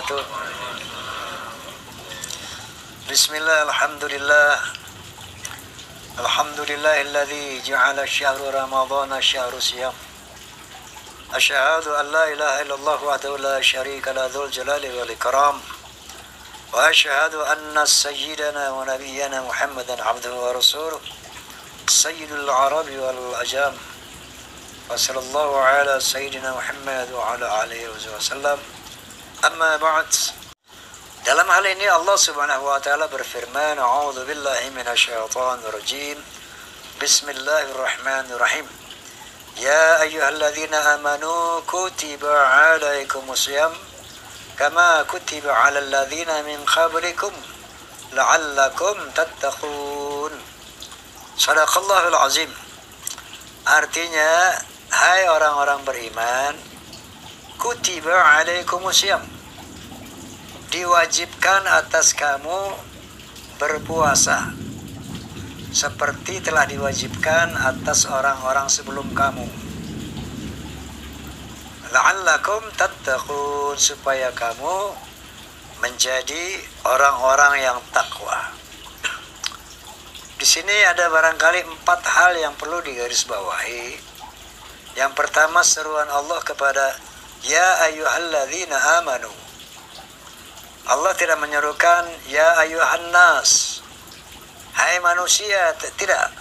wabarakatuh. Bismillah, alhamdulillah. Alhamdulillahilladzi ja'ala syahru ramadhana syahru siyam. Asyhadu an la ilaha illallah wahdahu la syarika la dzul jalali wal ikram. Wa asyhadu anna sayyidana wa nabiyyana Muhammadan abduhu wa rasuluh. Sayyidul Arabi wal ajam. Wa sallallahu ala sayyidina Muhammad wa ala alihi wasallam. Amma ba'd. Dalam hal ini Allah Subhanahu wa taala berfirman, "A'udzu billahi minasyaitonir rajim. Bismillahirrahmanirrahim. Ya ayyuhalladzina amanu kutiba 'alaikumusiyam kama kutiba 'alal ladzina min qablikum la'allakum tattaqun." Shadaqallahul azim. Artinya, hai orang-orang beriman, kutiba 'alaikumusiyam, diwajibkan atas kamu berpuasa seperti telah diwajibkan atas orang-orang sebelum kamu. La'allakum tattaqun, supaya kamu menjadi orang-orang yang takwa. Di sini ada barangkali 4 hal yang perlu digarisbawahi. Yang pertama, seruan Allah kepada ya ayyuhalladzina amanu. Allah tidak menyerukan ya ayyuhan nas, hai manusia, tidak.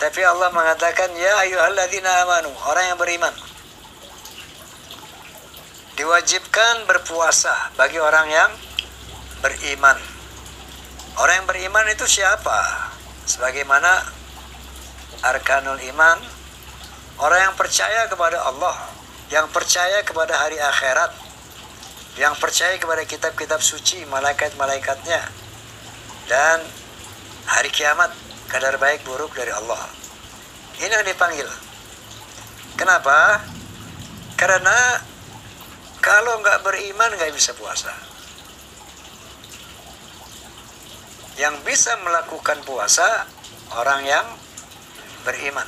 Tapi Allah mengatakan ya ayyuhalladzina amanu, orang yang beriman. Diwajibkan berpuasa bagi orang yang beriman. Orang yang beriman itu siapa? Sebagaimana arkanul iman, orang yang percaya kepada Allah, yang percaya kepada hari akhirat, yang percaya kepada kitab-kitab suci, malaikat-malaikatnya, dan hari kiamat, kadar baik buruk dari Allah. Ini yang dipanggil. Kenapa? Karena kalau nggak beriman nggak bisa puasa. Yang bisa melakukan puasa orang yang beriman.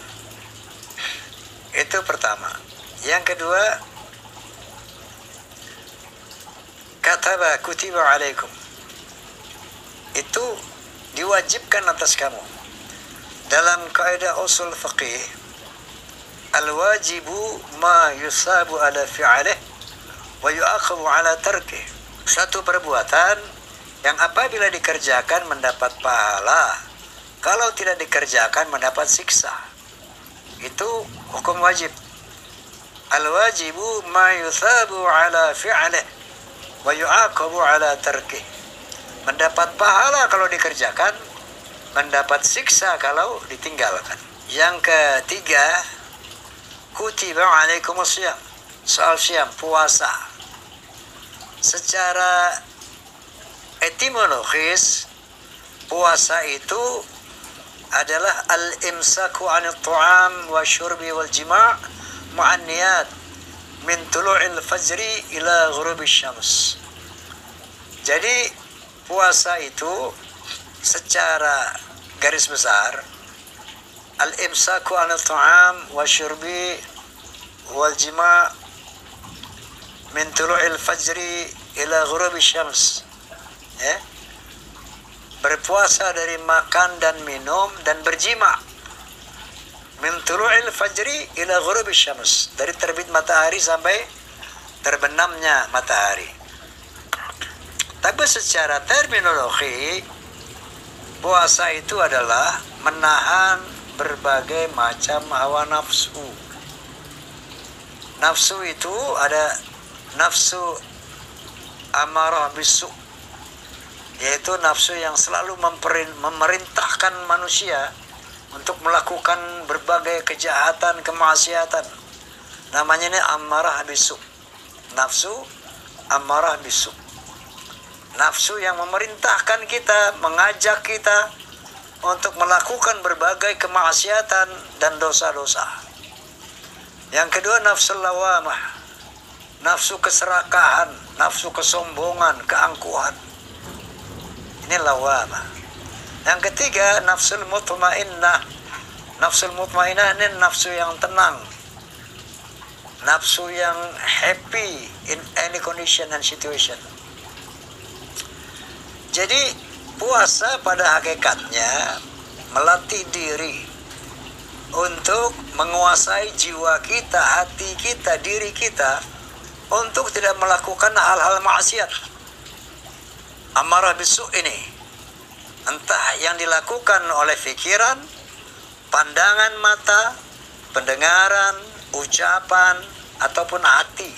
Itu pertama. Yang kedua, kataba kutiba alaikum, itu diwajibkan atas kamu. Dalam kaidah usul fiqih, al-wajibu ma yusabu ala fi'alih wa yu'aqabu ala tarkih. Suatu perbuatan yang apabila dikerjakan mendapat pahala, kalau tidak dikerjakan mendapat siksa. Itu hukum wajib. Al-wajibu ma yusabu ala fi'alih wa yu'aqabu ala tarkih. Mendapat pahala kalau dikerjakan, mendapat siksa kalau ditinggalkan. Yang ketiga, kutiba alaikumusiyam, soal siyam, puasa. Secara etimologis, puasa itu adalah al-imsaku 'anil ta'am wa syurbi wal jima' ma'an niyat min tulu'il fajri ila ghurubish syams. Jadi puasa itu secara garis besar al-imsaku 'anil ta'am wa syurbi wal jima' min tulu'il fajri ila ghurubish syams. Berpuasa dari makan dan minum dan berjima. Min tulu'il fajri ila ghurubish syams, dari terbit matahari sampai terbenamnya matahari. Tapi secara terminologi, puasa itu adalah menahan berbagai macam hawa nafsu. Nafsu itu ada nafsu amarah bisu, yaitu nafsu yang selalu memerintahkan manusia untuk melakukan berbagai kejahatan, kemaksiatan. Namanya ini amarah bisu. Nafsu amarah bisu. Nafsu yang memerintahkan kita, mengajak kita untuk melakukan berbagai kemaksiatan dan dosa-dosa. Yang kedua, nafsu lawamah, nafsu keserakahan, nafsu kesombongan, keangkuhan. Ini lawamah. Yang ketiga, nafsul mutmainnah. Nafsul mutmainnah ini nafsu yang tenang, nafsu yang happy in any condition and situation. Jadi puasa pada hakikatnya melatih diri untuk menguasai jiwa kita, hati kita, diri kita untuk tidak melakukan hal-hal maksiat. Amarah bisu ini entah yang dilakukan oleh pikiran, pandangan mata, pendengaran, ucapan, ataupun hati.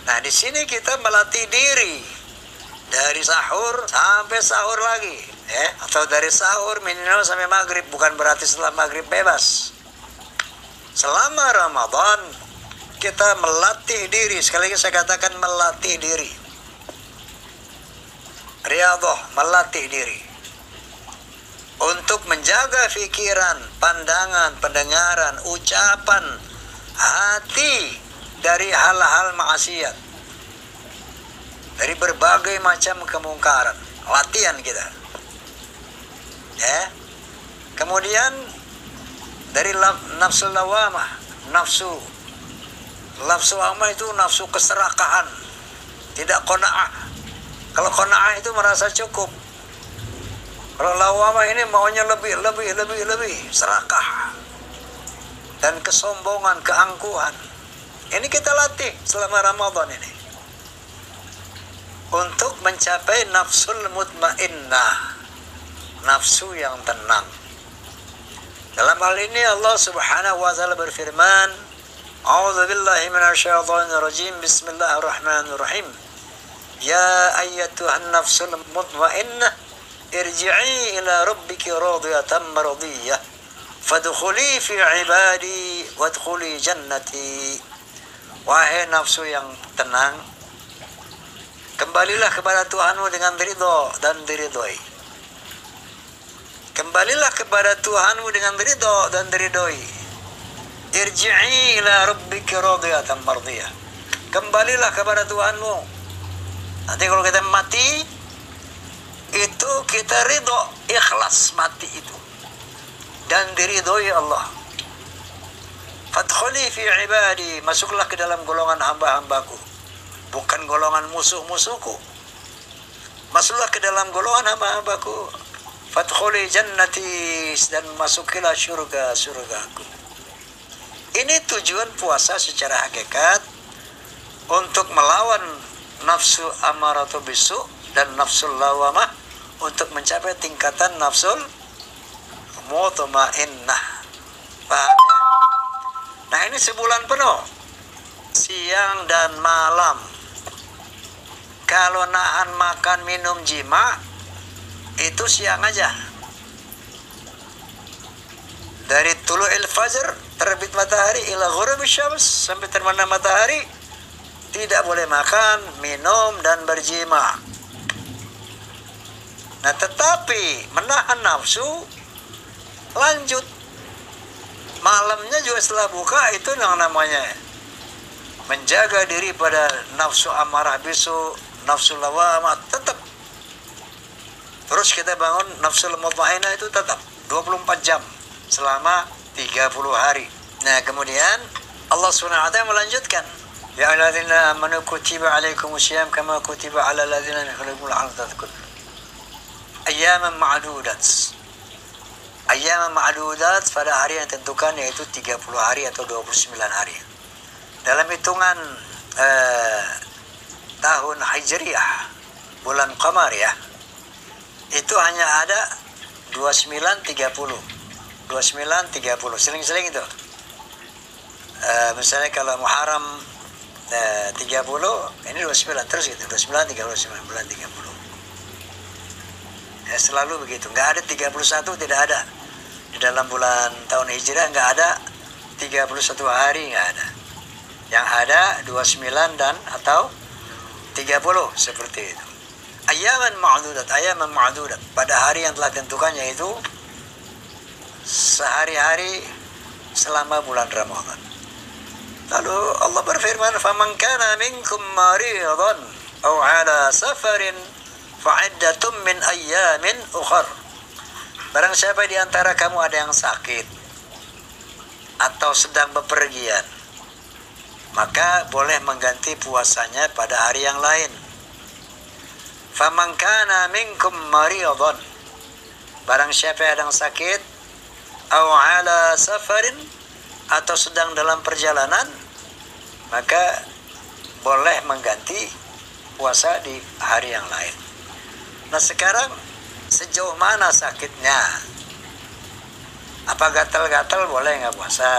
Nah, di sini kita melatih diri dari sahur sampai sahur lagi, atau dari sahur minimal sampai maghrib, bukan berarti setelah maghrib bebas. Selama Ramadan kita melatih diri, sekali lagi saya katakan melatih diri. Riyadhah, melatih diri untuk menjaga pikiran, pandangan, pendengaran, ucapan, hati dari hal-hal maksiat, dari berbagai macam kemungkaran. Latihan kita, kemudian dari nafsu lawamah, nafsu lawamah itu nafsu keserakahan, tidak qanaah. Kalau qanaah itu merasa cukup. Kalau lawamah ini maunya lebih, serakah dan kesombongan, keangkuhan. Ini kita latih selama Ramadan ini untuk mencapai nafsul mutmainnah, nafsu yang tenang. Dalam hal ini Allah Subhanahu wa taala berfirman, A'udzu billahi minasyaitonir rajim. Bismillahirrahmanirrahim. Ya ayyatuhan nafsul mutmainnah, irji'i ila rabbiki radiyatan mardiyah, fadkhuli fi ibadi wadkhuli jannati. Wahai nafsu yang tenang, kembalilah kepada Tuhanmu dengan ridha dan diridhoi. Kembalilah kepada Tuhanmu dengan ridha dan diridhoi. Irji'i ila rabbiki radiyatan mardiyah. Kembalilah kepada Tuhanmu. Nanti kalau kita mati, itu kita ridho, ikhlas mati itu, dan diridhoi Allah. Fadkhuli fi ibadi, masuklah ke dalam golongan hamba-hambaku, bukan golongan musuh-musuhku. Masuklah ke dalam golongan hamba-hambaku. Fadkhuli jannati, dan masukilah surgaku. Ini tujuan puasa secara hakikat, untuk melawan nafsu amaratu bisu dan nafsul lawamah, untuk mencapai tingkatan nafsul mutmainnah. Paham ya? Nah, ini sebulan penuh, siang dan malam. Kalau nahan makan minum jima, itu siang aja. Dari tulu'il fajr, terbit matahari, ila ghurubish syams, sampai terbenam matahari, tidak boleh makan, minum, dan berjima. Nah, tetapi menahan nafsu lanjut. Malamnya juga setelah buka, itu yang namanya menjaga diri pada nafsu amarah bisu, nafsu lawamah, tetap. Terus kita bangun nafsu mutmainnah itu tetap 24 jam selama 30 hari. Nah, kemudian Allah SWT melanjutkan, Ya ayyuhalladzina amanu kutiba alaikumusiyam kama kutiba ala alladzina min qablikum la'allakum tattaqun. Ayyaman ma'dudat. Ayyaman ma'dudat pada hari yang ditentukan, yaitu 30 hari atau 29 hari. Dalam hitungan tahun Hijriyah, bulan Qamar ya, itu hanya ada 29-30. 29-30, seling-seling itu. Misalnya kalau Muharram 30, ini 29 terus gitu, 29, 30, 29, bulan 30. Ya, selalu begitu, nggak ada 31, tidak ada. Di dalam bulan tahun Hijrah nggak ada 31 hari, nggak ada. Yang ada 29 dan atau 30, seperti itu. Ayyaman ma'dudat, pada hari yang telah ditentukan, yaitu sehari-hari selama bulan Ramadan. Lalu Allah berfirman, "Faman kana minkum maridan aw ala safarin fa'iddatun min ayyamin ukhar." Barang siapa di antara kamu ada yang sakit atau sedang bepergian, maka boleh mengganti puasanya pada hari yang lain. Faman kana minkum maridhan, barang siapa yang sakit, aw ala safarin, atau sedang dalam perjalanan, maka boleh mengganti puasa di hari yang lain. Nah sekarang sejauh mana sakitnya? Apa gatal-gatal boleh nggak puasa?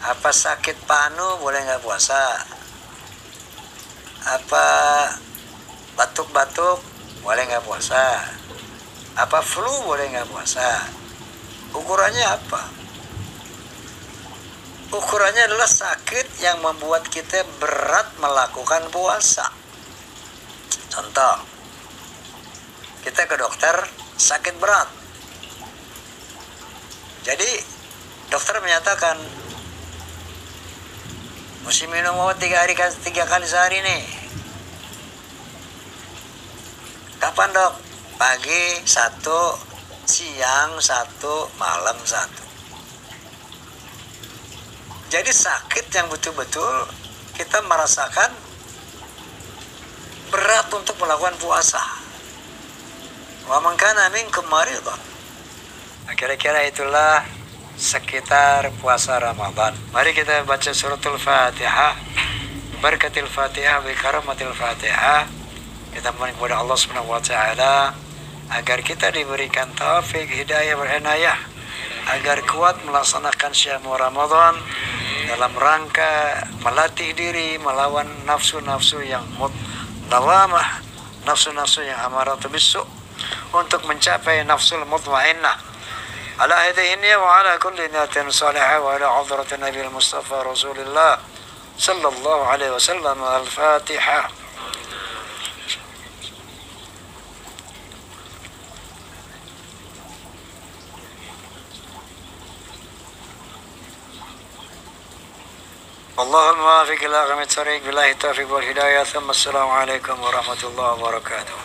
Apa sakit panu boleh nggak puasa? Apa batuk-batuk boleh nggak puasa? Apa flu boleh nggak puasa? Ukurannya apa? Ukurannya adalah sakit yang membuat kita berat melakukan puasa. Contoh, kita ke dokter sakit berat. Jadi dokter menyatakan mesti minum obat 3 kali sehari nih. Kapan dok? Pagi 1, siang 1, malam 1. Jadi sakit yang betul-betul kita merasakan berat untuk melakukan puasa. Wa man kana minkum maridhan. Kira-kira itulah sekitar puasa Ramadan. Mari kita baca suratul Fatihah. Barakatil Fatihah bi karamatil Fatihah. Kita mohon kepada Allah Subhanahu wa taala agar kita diberikan taufik, hidayah, berinayah, agar kuat melaksanakan syaam Ramadan dalam rangka melatih diri melawan nafsu-nafsu yang lawamah, nafsu-nafsu yang amaratu bisu, untuk mencapai nafsul mutmainnah. Ala hadhihi wa ala kulli niyatin salihah wa ala hadratin Nabi Mustafa Rasulullah sallallahu alaihi wasallam. Al-Fatihah. والله الموافق إلى أقوم الطريق، بالله التوفيق والهداية، ثم السلام عليكم ورحمة الله وبركاته.